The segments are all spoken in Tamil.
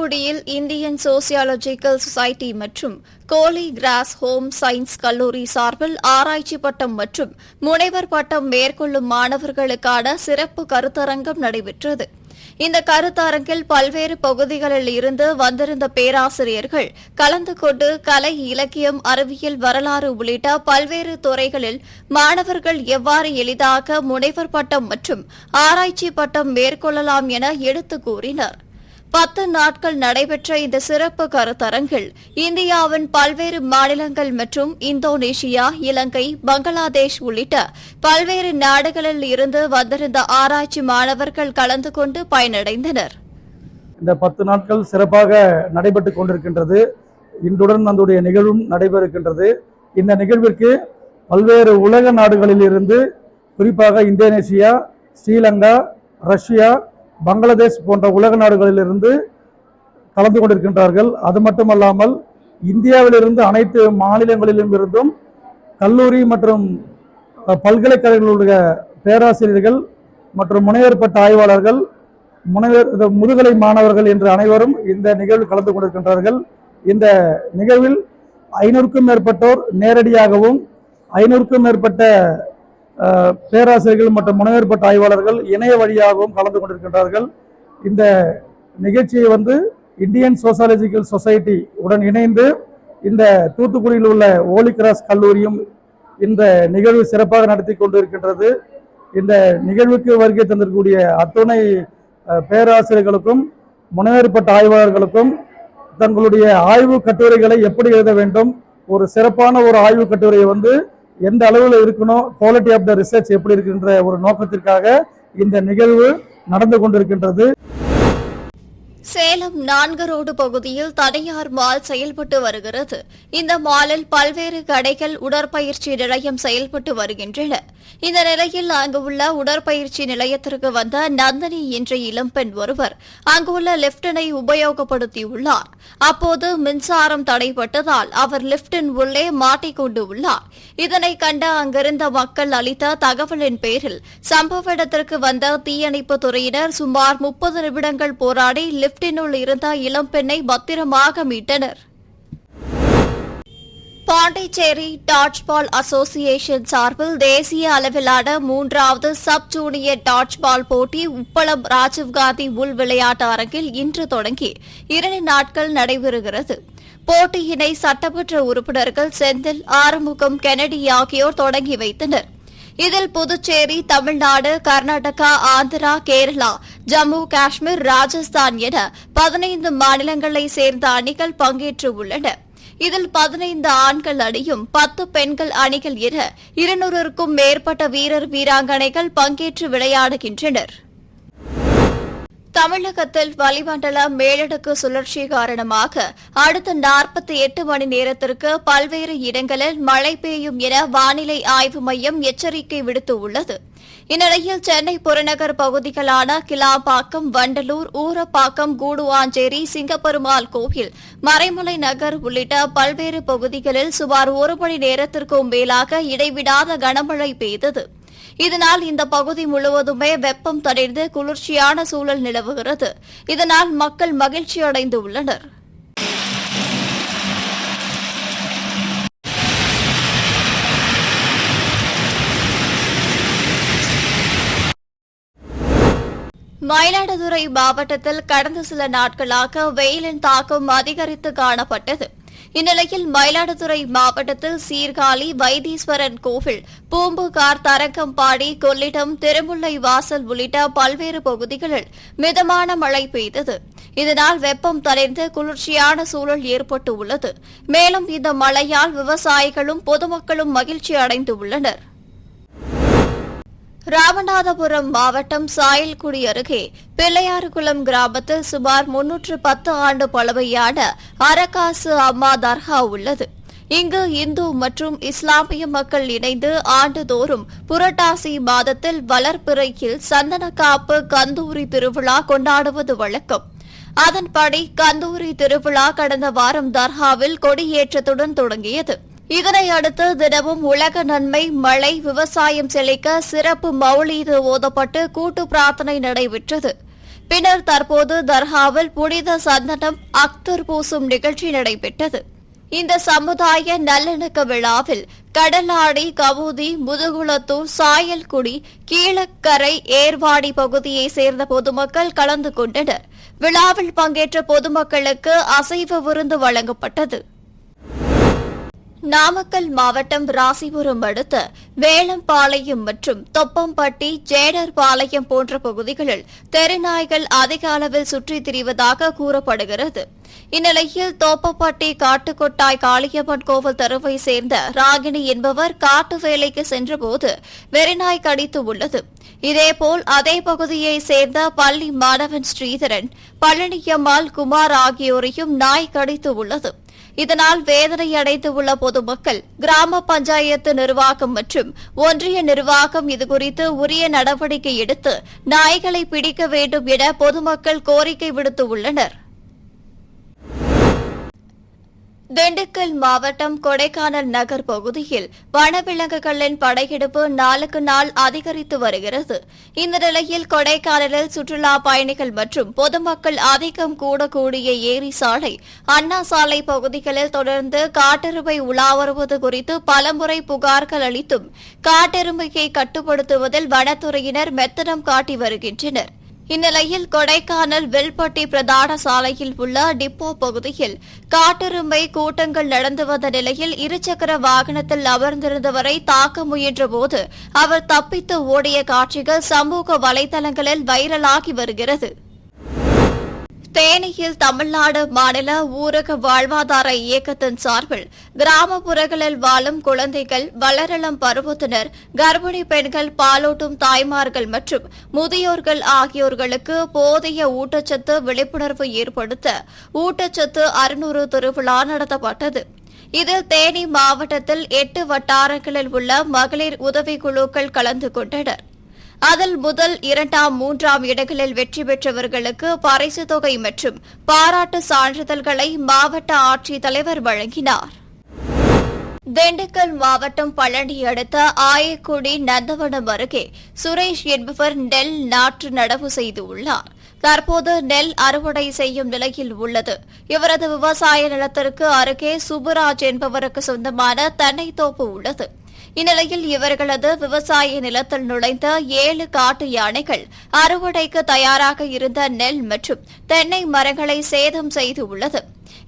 தூத்துக்குடியில் இந்தியன் சோசியாலஜிக்கல் சொசைட்டி மற்றும் கோலி கிராஸ் ஹோம் சயின்ஸ் கல்லூரி சார்பில் ஆராய்ச்சி பட்டம் மற்றும் முனைவர் பட்டம் மேற்கொள்ளும் மாணவர்களுக்கான சிறப்பு கருத்தரங்கம் நடைபெற்றது. இந்த கருத்தரங்கில் பல்வேறு பகுதிகளில் இருந்து வந்திருந்த பேராசிரியர்கள் கலந்து கொண்டு கலை, இலக்கியம், அறிவியல், வரலாறு உள்ளிட்ட பல்வேறு துறைகளில் மாணவர்கள் எவ்வாறு எளிதாக முனைவர் பட்டம் மற்றும் ஆராய்ச்சி பட்டம் மேற்கொள்ளலாம் என எடுத்துக் கூறினர். 10 நாட்கள் நடைபெற்ற இந்த சிறப்பு கருத்தரங்கில் இந்தியாவின் பல்வேறு மாநிலங்கள் மற்றும் இந்தோனேஷியா, இலங்கை, பங்களாதேஷ் உள்ளிட்ட பல்வேறு நாடுகளில் இருந்து வந்திருந்த ஆராய்ச்சி மாணவர்கள் கலந்து கொண்டு பயனடைந்தனர். இந்த 10 நாட்கள் சிறப்பாக நடைபெற்றுக் கொண்டிருக்கின்றது. இன்றுடன் அதனுடைய நிகழ்வும் நடைபெறுகின்றது. இந்த நிகழ்விற்கு பல்வேறு உலக நாடுகளில் இருந்து, குறிப்பாக இந்தோனேஷியா, ஸ்ரீலங்கா, ரஷ்யா, பங்களாதேஷ் போன்ற உலக நாடுகளிலிருந்து கலந்து கொண்டிருக்கின்றார்கள். அது மட்டுமல்லாமல் இந்தியாவிலிருந்து அனைத்து மாநிலங்களிலும் இருந்தும் கல்லூரி மற்றும் பல்கலைக்கழகங்களுடைய பேராசிரியர்கள் மற்றும் முனைவர் பட்ட ஆய்வாளர்கள், முதுகலை மாணவர்கள் என்று அனைவரும் இந்த நிகழ்வில் கலந்து கொண்டிருக்கின்றார்கள். இந்த நிகழ்வில் 500க்கும் மேற்பட்டோர் நேரடியாகவும் 500க்கும் மேற்பட்ட பேராசிரியர்கள் மற்றும் முனைவர் பட்ட ஆய்வாளர்கள் இணைய வழியாகவும் கலந்து கொண்டிருக்கின்றார்கள். இந்த நிகழ்ச்சியை இந்தியன் சோசியாலஜிக்கல் சொசைட்டி உடன் இணைந்து இந்த தூத்துக்குடியில் உள்ள ஹோலி கிராஸ் கல்லூரியும் இந்த நிகழ்வு சிறப்பாக நடத்தி கொண்டிருக்கின்றது. இந்த நிகழ்வுக்கு வருகை தந்திருக்கக்கூடிய அத்துணை பேராசிரியர்களுக்கும் முனைவர் பட்ட ஆய்வாளர்களுக்கும் தங்களுடைய ஆய்வு கட்டுரைகளை எப்படி எழுத வேண்டும், ஒரு சிறப்பான ஒரு ஆய்வு கட்டுரையை எந்த அளவில் இருக்கணும், குவாலிட்டி ஆஃப் த ரிசர்ச் எப்படி இருக்கின்ற ஒரு நோக்கத்திற்காக இந்த நிகழ்வு நடந்து கொண்டிருக்கின்றது. சேலம் 4 ரோடு பகுதியில் தனியார் மால் செயல்பட்டு வருகிறது. இந்த மாலில் பல்வேறு கடைகள், உடற்பயிற்சி நிலையம் செயல்பட்டு வருகின்றன. இந்த நிலையில் அங்குள்ள உடற்பயிற்சி நிலையத்திற்கு வந்த நந்தினி என்ற இளம்பெண் ஒருவர் அங்குள்ள லிப்டினை உபயோகப்படுத்தியுள்ளார். அப்போது மின்சாரம் தடைப்பட்டதால் அவர் லிப்டின் உள்ளே மாட்டிக்கொண்டு உள்ளார். இதனை கண்ட அங்கிருந்த மக்கள் அளித்த தகவலின் பேரில் சம்பவ இடத்திற்கு வந்த தீயணைப்பு துறையினர் சுமார் 30 நிமிடங்கள் போராடி லிப்டினுள் இருந்த இளம்பெண்ணை பத்திரமாக மீட்டனர். பாண்டிச்சேரி டாட்ஜ்பால் அசோசியேஷன் சார்பில் தேசிய அளவிலான 3வது சப் ஜூனியர் டாட்ஜ்பால் போட்டி உப்பளம் ராஜீவ்காந்தி உள் விளையாட்டு அரங்கில் இன்று தொடங்கி 2 நாட்கள் நடைபெறுகிறது. போட்டியினை சட்டமன்ற உறுப்பினர்கள் செந்தில், ஆறுமுகம், கென்னடி ஆகியோர் தொடங்கி வைத்தனர். இதில் புதுச்சேரி, தமிழ்நாடு, கர்நாடகா, ஆந்திரா, கேரளா, ஜம்மு காஷ்மீர், ராஜஸ்தான் என 15 மாநிலங்களைச் சேர்ந்த அணிகள் பங்கேற்றுள்ளன. இதில் 15 ஆண்கள் அணியும் 10 பெண்கள் அணிகள் என 200க்கும் மேற்பட்ட வீரர், வீராங்கனைகள் பங்கேற்று விளையாடுகின்றனர். தமிழகத்தில் வளிமண்டல மேலடுக்கு சுழற்சி காரணமாக அடுத்த 48 மணி நேரத்திற்கு பல்வேறு இடங்களில் மழை பெய்யும் என வானிலை ஆய்வு மையம் எச்சரிக்கை விடுத்துள்ளது. இந்நிலையில் சென்னை புறநகர் பகுதிகளான கிளாம்பாக்கம், வண்டலூர், ஊரப்பாக்கம், கூடுவாஞ்சேரி, சிங்கப்பெருமாள் கோவில், மறைமலை நகர் உள்ளிட்ட பல்வேறு பகுதிகளில் சுமார் 1 மணி நேரத்திற்கும் மேலாக இடைவிடாத கனமழை பெய்தது. இதனால் இந்த பகுதி முழுவதுமே வெப்பம் தணிந்து குளிர்ச்சியான சூழல் நிலவுகிறது. இதனால் மக்கள் மகிழ்ச்சி அடைந்துள்ளனர். மயிலாடுதுறை மாவட்டத்தில் கடந்த சில நாட்களாக வெயிலின் தாக்கம் அதிகரித்து காணப்பட்டது. இந்நிலையில் மயிலாடுதுறை மாவட்டத்தில் சீர்காழி, வைத்தீஸ்வரன் கோவில், பூம்புகார், தரங்கம்பாடி, கொள்ளிடம், திருமுல்லை வாசல் உள்ளிட்ட பல்வேறு பகுதிகளில் மிதமான மழை பெய்தது. இதனால் வெப்பம் தணிந்து குளிர்ச்சியான சூழல் ஏற்பட்டுள்ளது. மேலும் இந்த மழையால் விவசாயிகளும் பொதுமக்களும் மகிழ்ச்சி அடைந்துள்ளனர். ராமநாதபுரம் மாவட்டம் சாயல்குடி அருகே பிள்ளையார்குளம் கிராமத்தில் சுமார் 310 ஆண்டு பழமையான அரகாசு அம்மா தர்கா உள்ளது. இங்கு இந்து மற்றும் இஸ்லாமிய மக்கள் இணைந்து ஆண்டுதோறும் புரட்டாசி மாதத்தில் வளர்பிறையில் சந்தனக்காப்பு, கந்தூரி திருவிழா கொண்டாடுவது வழக்கம். அதன்படி கந்தூரி திருவிழா கடந்த வாரம் தர்காவில் கொடியேற்றத்துடன் தொடங்கியது. இதனையடுத்து தினமும் உலக நன்மை, மழை, விவசாயம் செழிக்க சிறப்பு மௌலீது ஓதப்பட்டு கூட்டு பிரார்த்தனை நடைபெற்றது. பின்னர் தற்போது தர்காவில் புனித சந்தனம் அக்தர் பூசும் நிகழ்ச்சி நடைபெற்றது. இந்த சமுதாய நல்லிணக்க விழாவில் கடலாடி, கவுதி, முதுகுளத்தூர், சாயல்குடி, கீழக்கரை, ஏர்வாடி பகுதியைச் சேர்ந்த பொதுமக்கள் கலந்து கொண்டனர். விழாவில் பங்கேற்ற பொதுமக்களுக்கு அசைவ விருந்து வழங்கப்பட்டது. நாமக்கல் மாவட்டம் ராசிபுரம் அடுத்த வேளம்பாளையம் மற்றும் தொப்பம்பட்டி, ஜேடர்பாளையம் போன்ற பகுதிகளில் தெருநாய்கள் அதிக அளவில் சுற்றித் திரிவதாக கூறப்படுகிறது. இந்நிலையில் தோப்பப்பட்டி காட்டுக்கொட்டாய் காளியம்மன் கோவில் தெருவை சேர்ந்த ராகினி என்பவர் காட்டு வேலைக்கு சென்றபோது வெறிநாய் கடித்து உள்ளது. இதேபோல் அதே பகுதியைச் சேர்ந்த பள்ளி மாணவன் ஸ்ரீதரன், பழனியம்மாள், குமார் ஆகியோரையும் நாய் கடித்து உள்ளது. இதனால் வேதனையடைந்துள்ள பொதுமக்கள் கிராம பஞ்சாயத்து நிர்வாகம் மற்றும் ஒன்றிய நிர்வாகம் இதுகுறித்து உரிய நடவடிக்கை எடுத்து நாய்களை பிடிக்க வேண்டும் என பொதுமக்கள் கோரிக்கை விடுத்துள்ளனர். திண்டுக்கல் மாவட்டம் கொடைக்கானல் நகர் பகுதியில் வனவிலங்குகளின் படையெடுப்பு நாளுக்கு நாள் அதிகரித்து வருகிறது. இந்த நிலையில் கொடைக்கானலில் சுற்றுலா பயணிகள் மற்றும் பொதுமக்கள் அதிகம் கூடக்கூடிய ஏரி சாலை, அண்ணா சாலை பகுதிகளில் தொடர்ந்து காட்டெருமை உலா வருவது குறித்து பலமுறை புகார்கள் அளித்தும் காட்டெருமையை கட்டுப்படுத்துவதில் வனத்துறையினர் மெத்தனம் காட்டி வருகின்றனர். இந்நிலையில் கொடைக்கானல் வெல்பட்டி பிரதான சாலையில் உள்ள டிப்போ பகுதியில் காட்டெருமை கூட்டங்கள் நடந்து வந்த நிலையில் இருசக்கர வாகனத்தில் அமர்ந்திருந்தவரை தாக்க முயன்றபோது அவர் தப்பித்து ஓடிய காட்சிகள் சமூக வலைதளங்களில் வைரலாகி வருகிறது. தேனியில் தமிழ்நாடு மாநில ஊரக வாழ்வாதார இயக்கத்தின் சார்பில் கிராமப்புறங்களில் வாழும் குழந்தைகள், வளரிளம் பருவத்தினர், கர்ப்பிணி பெண்கள், பாலூட்டும் தாய்மார்கள் மற்றும் முதியோர்கள் ஆகியோர்களுக்கு போதிய ஊட்டச்சத்து விழிப்புணர்வு ஏற்படுத்த ஊட்டச்சத்து 600 திருவிழா நடத்தப்பட்டது. இதில் தேனி மாவட்டத்தில் 8 வட்டாரங்களில் உள்ள மகளிர் உதவிக்குழுக்கள் கலந்து கொண்டனர். அதில் முதல், 2ஆம், 3ஆம் இடங்களில் வெற்றி பெற்றவர்களுக்கு பரிசு தொகை மற்றும் பாராட்டு சான்றிதழ்களை மாவட்ட ஆட்சித்தலைவர் வழங்கினார். திண்டுக்கல் மாவட்டம் பழனி அடுத்த ஆயக்குடி நந்தவனம் அருகே சுரேஷ் என்பவர் நெல் நாற்று நடவு செய்துள்ளார். தற்போது நெல் அறுவடை செய்யும் நிலையில் உள்ளது. இவரது விவசாய நிலத்திற்கு அருகே சுப்புராஜ் என்பவருக்கு சொந்தமான தென்னை தோப்பு உள்ளது. இந்நிலையில் இவர்களது விவசாய நிலத்தில் நுழைந்த 7 காட்டு யானைகள் அறுவடைக்கு தயாராக இருந்த நெல் மற்றும் தென்னை மரங்களை சேதம் செய்துள்ளது.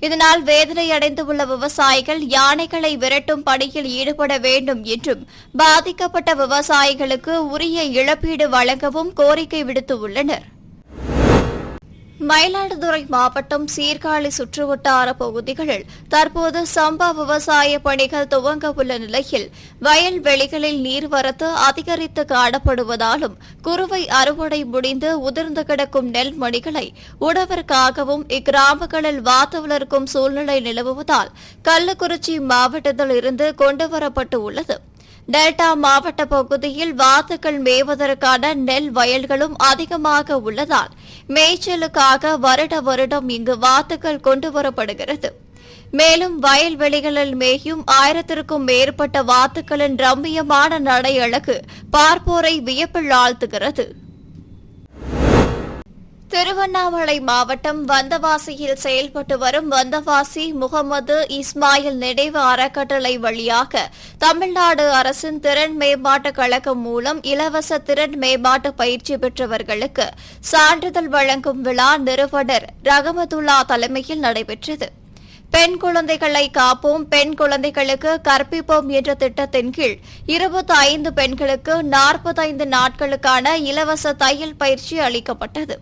இதனால் வேதனையடைந்துள்ள விவசாயிகள் யானைகளை விரட்டும் பணியில் ஈடுபட வேண்டும் என்றும் பாதிக்கப்பட்ட விவசாயிகளுக்கு உரிய இழப்பீடு வழங்கவும் கோரிக்கை விடுத்துள்ளனர். மயிலாடுதுறை மாவட்டம் சீர்காழி சுற்றுவட்டார பகுதிகளில் தற்போது சம்பா விவசாய பணிகள் துவங்க உள்ள நிலையில் வயல்வெளிகளில் நீர்வரத்து அதிகரித்து காணப்படுவதாலும் குறுவை அறுவடை முடிந்து உதிர்ந்து கிடக்கும் நெல் மணிகளை உணவிற்காகவும் இக்கிராமங்களில் வாத்து வளர்க்கும் சூழ்நிலை நிலவுவதால் கள்ளக்குறிச்சி மாவட்டத்தில் இருந்து கொண்டுவரப்பட்டு உள்ளது. டெல்டா மாவட்ட பகுதியில் வாத்துக்கள் மேய்வதற்கான நெல் வயல்களும் அதிகமாக உள்ளதால் மேய்ச்சலுக்காக வருடம் இங்கு வாத்துக்கள் கொண்டுவரப்படுகிறது. மேலும் வயல்வெளிகளில் மேயும் 1000க்கும் மேற்பட்ட வாத்துக்களின் ரம்மியமான நடை அழகு பார்ப்போரை வியப்பில் ஆழ்த்துகிறது. திருவண்ணாமலை மாவட்டம் வந்தவாசியில் செயல்பட்டு வரும் வந்தவாசி முகமது இஸ்மாயில் நினைவு அறக்கட்டளை வழியாக தமிழ்நாடு அரசின் திறன் மேம்பாட்டுக் கழகம் மூலம் இலவச திறன் மேம்பாட்டு பயிற்சி பெற்றவர்களுக்கு சான்றிதழ் வழங்கும் விழா நிறுவனர் ரஹமத்துல்லா தலைமையில் நடைபெற்றது. பெண் குழந்தைகளை காப்போம், பெண் குழந்தைகளுக்கு கற்பிப்போம் என்ற திட்டத்தின் கீழ் 25 பெண்களுக்கு 45 நாட்களுக்கான இலவச தையல் பயிற்சி அளிக்கப்பட்டது.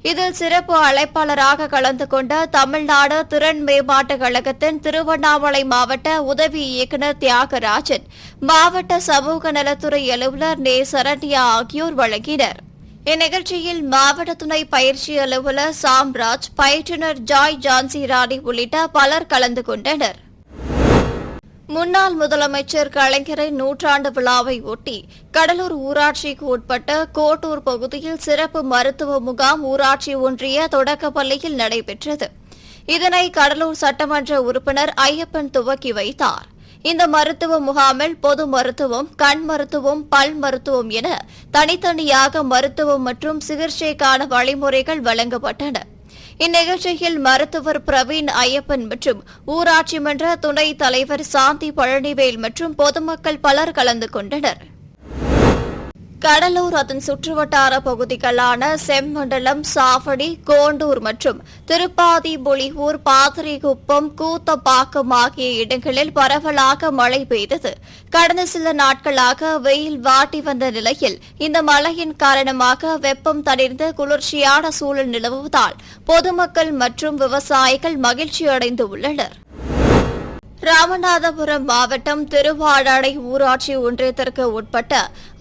இதில் சிறப்பு அழைப்பாளராக கலந்து கொண்ட தமிழ்நாடு திறன் மேம்பாட்டுக் கழகத்தின் திருவண்ணாமலை மாவட்ட உதவி இயக்குநர் தியாகராஜன், மாவட்ட சமூக நலத்துறை அலுவலர் நே சரண்யா ஆகியோர் வழங்கினர். இந்நிகழ்ச்சியில் மாவட்ட துணை பயிற்சி அலுவலர் சாம்ராஜ், பயிற்றுநர் ஜாய் ஜான்சி ராணி உள்ளிட்ட பலர் கலந்து கொண்டனர். முன்னாள் முதலமைச்சர் கலைஞரின் 100ஆண்டு விழாவை ஒட்டி கடலூர் ஊராட்சிக்கு உட்பட்ட கோட்டூர் பகுதியில் சிறப்பு மருத்துவ முகாம் ஊராட்சி ஒன்றிய தொடக்கப் பள்ளியில் நடைபெற்றது. இதனை கடலூர் சட்டமன்ற உறுப்பினர் ஐயப்பன் துவக்கி வைத்தார். இந்த மருத்துவ முகாமில் பொது மருத்துவம், கண் மருத்துவம், பல் மருத்துவம் என தனித்தனியாக மருத்துவம் மற்றும் சிகிச்சைக்கான வழிமுறைகள் வழங்கப்பட்டன. இந்நிகழ்ச்சியில் மருத்துவர் பிரவீன் ஐயப்பன் மற்றும் ஊராட்சி மன்ற துணைத் தலைவர் சாந்தி பழனிவேல் மற்றும் பொதுமக்கள் பலர் கலந்து கொண்டனர். கடலூர் அதன் சுற்றுவட்டார பகுதிகளான செம்மண்டலம், சாவடி, கோண்டூர் மற்றும் திருப்பாதி, புலியூர், பாதிரிகுப்பம், கூத்தப்பாக்கம் ஆகிய இடங்களில் பரவலாக மழை பெய்தது. கடந்த சில நாட்களாக வெயில் வாட்டி வந்த நிலையில் இந்த மழையின் காரணமாக வெப்பம் தணிந்து குளிர்ச்சியான சூழல் நிலவுவதால் பொதுமக்கள் மற்றும் விவசாயிகள் மகிழ்ச்சியடைந்து உள்ளனர். ராமநாதபுரம் மாவட்டம் திருவாடானை ஊராட்சி ஒன்றியத்திற்கு உட்பட்ட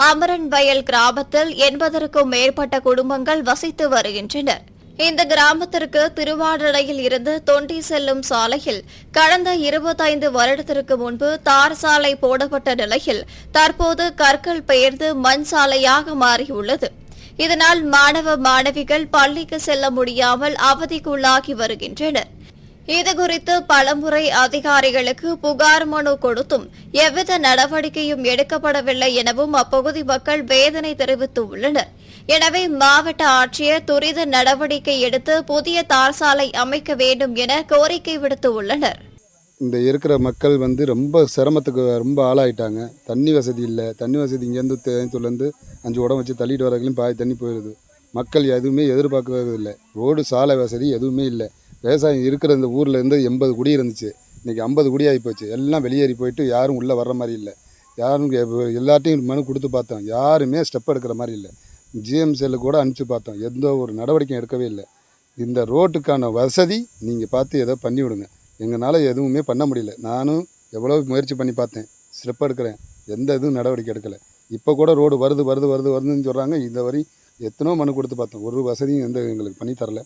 அமரன்வயல் கிராமத்தில் 80க்கும் மேற்பட்ட குடும்பங்கள் வசித்து வருகின்றனர். இந்த கிராமத்திற்கு திருவாடானையில் இருந்து தொண்டி செல்லும் சாலையில் கடந்த 25 வருடத்திற்கு முன்பு தார் சாலை போடப்பட்ட நிலையில் தற்போது கற்கள் பெயர்ந்து மண் சாலையாக மாறியுள்ளது. இதனால் மாணவ மாணவிகள் பள்ளிக்கு செல்ல முடியாமல் அவதிக்குள்ளாகி வருகின்றனர். இதுகுறித்து பலமுறை அதிகாரிகளுக்கு புகார் மனு கொடுத்தும் எவ்வித நடவடிக்கையும் எடுக்கப்படவில்லை எனவும் அப்பகுதி மக்கள் வேதனை தெரிவித்துள்ளனர். எனவே மாவட்ட ஆட்சியர் துரித நடவடிக்கை எடுத்து புதிய தார் சாலை அமைக்க வேண்டும் என கோரிக்கை விடுத்துள்ளனர். இந்த இருக்கிற மக்கள் ரொம்ப சிரமத்துக்கு ரொம்ப ஆளாயிட்டாங்க. தண்ணி வசதி இல்லை. தண்ணி வசதி இங்கேருந்து தேனித்தூர்லேருந்து 5 உடம் வச்சு தள்ளிட்டு வரவங்களும் பாதி தண்ணி போயிடுது. மக்கள் எதுவுமே எதிர்பார்க்கறது இல்லை. ரோடு சாலை வசதி எதுவுமே இல்லை. விவசாயம் இருக்கிற இந்த ஊரில் இருந்து 80 குடி இருந்துச்சு. இன்றைக்கி 50 குடி ஆகி போச்சு. எல்லாம் வெளியேறி போயிட்டு யாரும் உள்ளே வர்ற மாதிரி இல்லை. யாரும் எல்லாத்தையும் மனு கொடுத்து பார்த்தோம். யாருமே ஸ்டெப் எடுக்கிற மாதிரி இல்லை. ஜிஎம்சியில் கூட அனுப்பிச்சு பார்த்தோம். எந்த ஒரு நடவடிக்கையும் எடுக்கவே இல்லை. இந்த ரோட்டுக்கான வசதி நீங்கள் பார்த்து ஏதோ பண்ணி விடுங்க. எங்களால் எதுவுமே பண்ண முடியல. நானும் எவ்வளோ முயற்சி பண்ணி பார்த்தேன். ஸ்டெப் எடுக்கிறேன். எந்த இதுவும் நடவடிக்கை எடுக்கலை. இப்போ கூட ரோடு வருதுன்னு சொல்கிறாங்க. இந்த வரை எத்தனோ மனு கொடுத்து பார்த்தோம். ஒரு வசதியும் எங்களுக்கு பண்ணி தரல.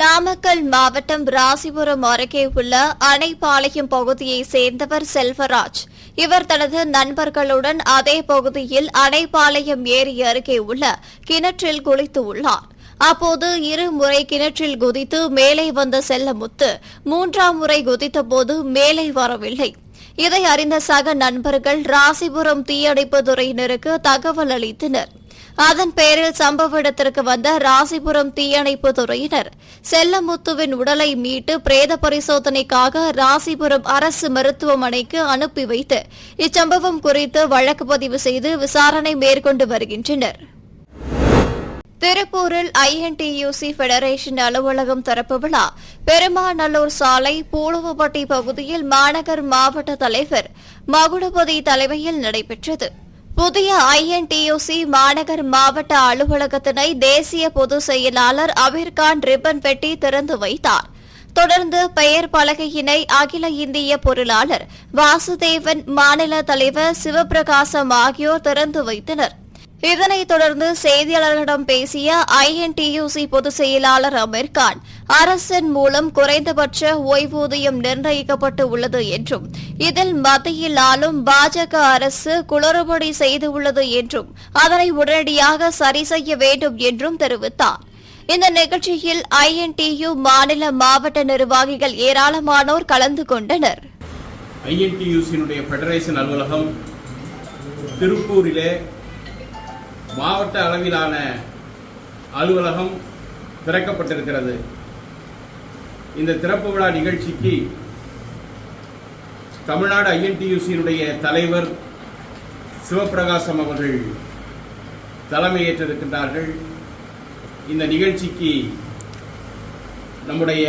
நாமக்கல் மாவட்டம் ராசிபுரம் அருகே உள்ள அணைப்பாளையம் பகுதியைச் சேர்ந்தவர் செல்வராஜ். இவர் தனது நண்பர்களுடன் அதே பகுதியில் அணைப்பாளையம் ஏரி அருகே உள்ள கிணற்றில் குளித்து உள்ளார். அப்போது 2 முறை கிணற்றில் குதித்து மேலே வந்த செல்லமுத்து 3ஆம் முறை குதித்தபோது மேலே வரவில்லை. இதை அறிந்த சக நண்பர்கள் ராசிபுரம் தீயணைப்பு துறையினருக்கு தகவல் அளித்தனர். அதன் பேரில் சம்பவ இடத்திற்கு வந்த ராசிபுரம் தீயணைப்பு துறையினர் செல்லமுத்துவின் உடலை மீட்டு பிரேத பரிசோதனைக்காக ராசிபுரம் அரசு மருத்துவமனைக்கு அனுப்பி வைத்து இச்சம்பவம் குறித்து வழக்கு பதிவு செய்து விசாரணை மேற்கொண்டு வருகின்றனர். திருப்பூரில் INTUC பெடரேஷன் அலுவலகம் திறப்பு விழா பெருமாநல்லூர் சாலை பூலுவப்பட்டி பகுதியில் மாநகர் மாவட்ட தலைவர் மகுடபதி தலைமையில் நடைபெற்றது. புதிய INTUC மாநகர் மாவட்ட அலுவலகத்தினை தேசிய பொதுச் செயலாளர் அமீர்கான் ரிப்பன் வெட்டி திறந்து வைத்தார். தொடர்ந்து பெயர் பலகையினை அகில இந்திய பொருளாளர் வாசுதேவன், மாநில தலைவர் சிவபிரகாசம் ஆகியோர் திறந்து வைத்தனர். இதனைத் தொடர்ந்து செய்தியாளர்களிடம் பேசிய INTUC பொதுச் செயலாளர் அமீர்கான், அரசின் மூலம் குறைந்தபட்ச ஓய்வூதியம் நிர்ணயிக்கப்பட்டு உள்ளது என்றும் இதில் மத்தியில் ஆளும் பாஜக அரசு குளறுபடி செய்துள்ளது என்றும் அதனை உடனடியாக சரி செய்ய வேண்டும் என்றும் தெரிவித்தார். இந்த நிகழ்ச்சியில் INTU மாநில மாவட்ட நிர்வாகிகள் ஏராளமானோர் கலந்து கொண்டனர். INTUC ஃபெடரேஷன் அலுவலகம் திருப்பூரிலே மாவட்ட அளவிலான அலுவலகம் திறக்கப்பட்டிருக்கிறது. இந்த திறப்பு விழா நிகழ்ச்சிக்கு தமிழ்நாடு INTUC தலைவர் சிவபிரகாசம் அவர்கள் தலைமையேற்றிருக்கின்றார்கள். இந்த நிகழ்ச்சிக்கு நம்முடைய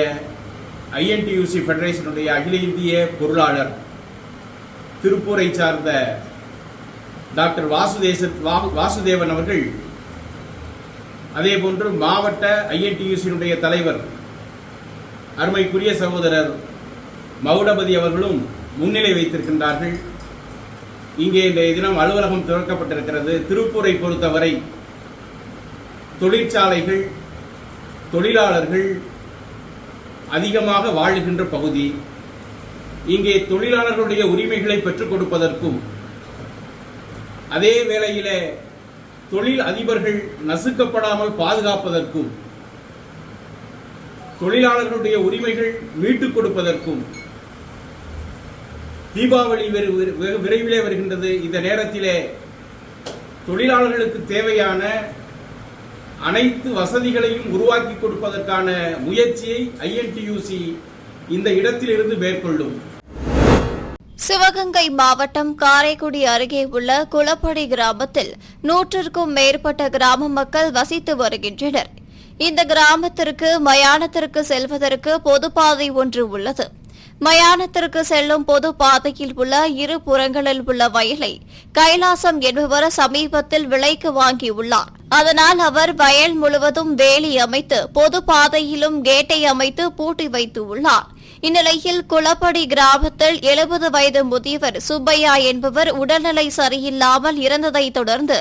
INTUC ஃபெடரேஷனுடைய அகில இந்திய பொருளாளர் திருப்பூரை சார்ந்த டாக்டர் வாசுதேவன் அவர்கள், அதேபோன்று மாவட்ட INTUC தலைவர் அருமைக்குரிய சகோதரர் மகுடபதி அவர்களும் முன்னிலை வைத்திருக்கின்றார்கள். இங்கே இன்றைய தினம் அலுவலகம் திறக்கப்பட்டிருக்கிறது. திருப்பூரை பொறுத்தவரை தொழிற்சாலைகள், தொழிலாளர்கள் அதிகமாக வாழுகின்ற பகுதி. இங்கே தொழிலாளர்களுடைய உரிமைகளை பெற்றுக் கொடுப்பதற்கும் அதே வேளையிலே தொழில் அதிபர்கள் நசுக்கப்படாமல் பாதுகாப்பதற்கும் தொழிலாளர்களுடைய உரிமைகள் மீட்டுக் கொடுப்பதற்கும் தீபாவளி வெகு விரைவிலே வருகின்றது. இந்த நேரத்திலே தொழிலாளர்களுக்கு தேவையான அனைத்து வசதிகளையும் உருவாக்கி கொடுப்பதற்கான முயற்சியை INTUC இந்த இடத்திலிருந்து மேற்கொள்ளும். சிவகங்கை மாவட்டம் காரைக்குடி அருகே உள்ள குளப்படி கிராமத்தில் 100க்கும் மேற்பட்ட கிராம மக்கள் வசித்து வருகின்றனர். இந்த கிராமத்திற்கு மயானத்திற்கு செல்வதற்கு பொதுப்பாதை ஒன்று உள்ளது. மயானத்திற்கு செல்லும் பொது பாதையில் உள்ள இரு புறங்களில் உள்ள வயலை கைலாசம் என்பவர் சமீபத்தில் விலைக்கு வாங்கியுள்ளார். அதனால் அவர் வயல் முழுவதும் வேலி அமைத்து பொது பாதையிலும் கேட்டை அமைத்து பூட்டி வைத்துள்ளார். இந்நிலையில் குளப்படி கிராமத்தில் 70 வயது முதியவர் சுப்பையா என்பவர் உடல்நிலை சரியில்லாமல் இறந்ததை தொடர்ந்து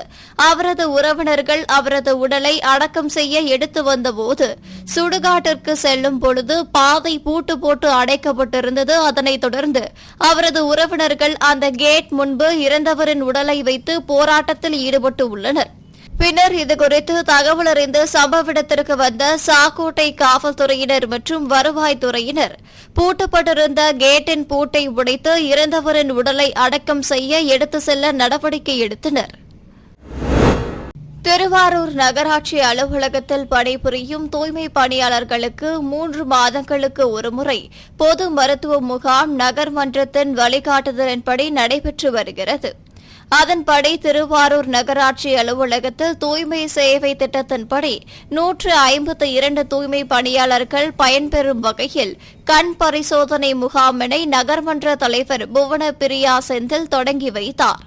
அவரது உறவினர்கள் அவரது உடலை அடக்கம் செய்ய எடுத்து வந்தபோது சுடுகாட்டிற்கு செல்லும் பொழுது பாதை பூட்டு போட்டு அடைக்கப்பட்டிருந்தது. அதனைத் தொடர்ந்து அவரது உறவினர்கள் அந்த கேட் முன்பு இறந்தவரின் உடலை வைத்து போராட்டத்தில் ஈடுபட்டு உள்ளனர். பின்னர் இதுகுறித்து தகவல் அறிந்து சம்பவ இடத்திற்கு வந்த சாக்கோட்டை காவல்துறையினர் மற்றும் வருவாய்த்துறையினர் பூட்டப்பட்டிருந்த கேட்டின் பூட்டை உடைத்து இறந்தவரின் உடலை அடக்கம் செய்ய எடுத்து செல்ல நடவடிக்கை எடுத்தனர். திருவாரூர் நகராட்சி அலுவலகத்தில் பணிபுரியும் தூய்மை பணியாளர்களுக்கு 3 மாதங்களுக்கு ஒருமுறை பொது மருத்துவ முகாம் நகர்மன்றத்தின் வழிகாட்டுதலின்படி நடைபெற்று வருகிறது. அதன்படி திருவாரூர் நகராட்சி அலுவலகத்தில் தூய்மை சேவை திட்டத்தின்படி 152 தூய்மை பணியாளர்கள் பயன்பெறும் வகையில் கண் பரிசோதனை முகாமினை நகர்மன்ற தலைவர் புவன பிரியா செந்தில் தொடங்கி வைத்தார்.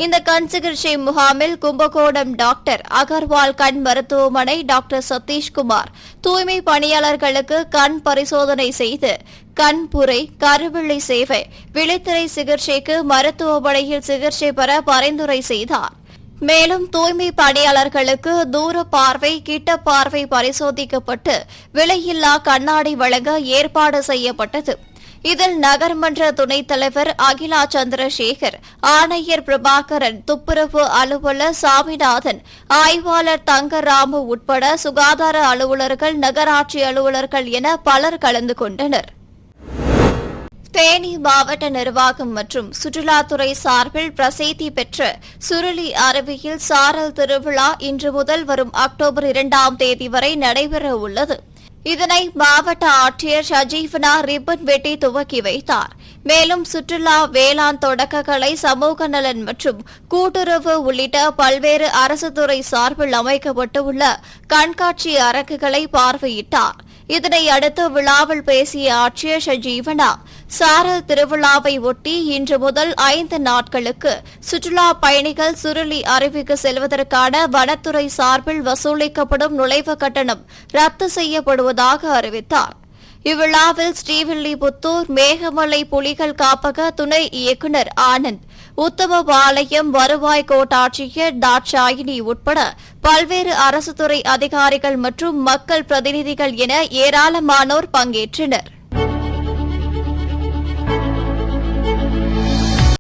இந்த கண் சிகிச்சை முகாமில் கும்பகோணம் டாக்டர் அகர்வால் கண் மருத்துவமனை டாக்டர் சதீஷ்குமார் தூய்மை பணியாளர்களுக்கு கண் பரிசோதனை செய்து கண்புரை, கருவிழி சேவை, விழித்திரை சிகிச்சைக்கு மருத்துவமனையில் சிகிச்சை பெற பரிந்துரை செய்தார். மேலும் தூய்மை பணியாளர்களுக்கு தூர பார்வை, கிட்ட பார்வை பரிசோதிக்கப்பட்டு விலையில்லா கண்ணாடி வழங்க ஏற்பாடு செய்யப்பட்டது. இதில் நகர்மன்ற துணைத் தலைவர் அகிலா சந்திரசேகர், ஆணையர் பிரபாகரன், துப்புரவு அலுவலர் சாமிநாதன், ஆய்வாளர் தங்கராமு உட்பட சுகாதார அலுவலர்கள், நகராட்சி அலுவலர்கள் என பலர் கலந்து கொண்டனர். தேனி மாவட்ட நிர்வாகம் மற்றும் சுற்றுலாத்துறை சார்பில் பிரசித்தி பெற்ற சுருளி அருவியில் சாரல் திருவிழா இன்று முதல் வரும் அக்டோபர் 2ஆம் தேதி வரை நடைபெற உள்ளது. இதனை மாவட்ட ஆட்சியர் சஜீவனா ரிப்பன் வெட்டி துவக்கி வைத்தார். மேலும் சுற்றுலா, வேளாண், தொடக்கக்கலை, சமூக நலன் மற்றும் கூட்டுறவு உள்ளிட்ட பல்வேறு அரசு துறை சார்பில் அமைக்கப்பட்டுள்ள கண்காட்சி அரங்குகளை பார்வையிட்டார். இதனை அடுத்து விழாவில் பேசிய ஆட்சியர் சஜீவனா, சாரல் திருவிழாவை ஒட்டி இன்று முதல் 5 நாட்களுக்கு சுற்றுலா பயணிகள் சுருளி அருவிக்கு செல்வதற்கான வனத்துறை சார்பில் வசூலிக்கப்படும் நுழைவு கட்டணம் ரத்து செய்யப்படுவதாக அறிவித்தார். இவ்விழாவில் ஸ்ரீவில்லிபுத்தூர் மேகமலை புலிகள் காப்பக துணை இயக்குநர் ஆனந்த், உத்தமபாளையம் வருவாய் கோட்டாட்சியர் தாட்சாயினி உட்பட பல்வேறு அரசு துறை அதிகாரிகள் மற்றும் மக்கள் பிரதிநிதிகள் என ஏராளமானோர் பங்கேற்றனர்.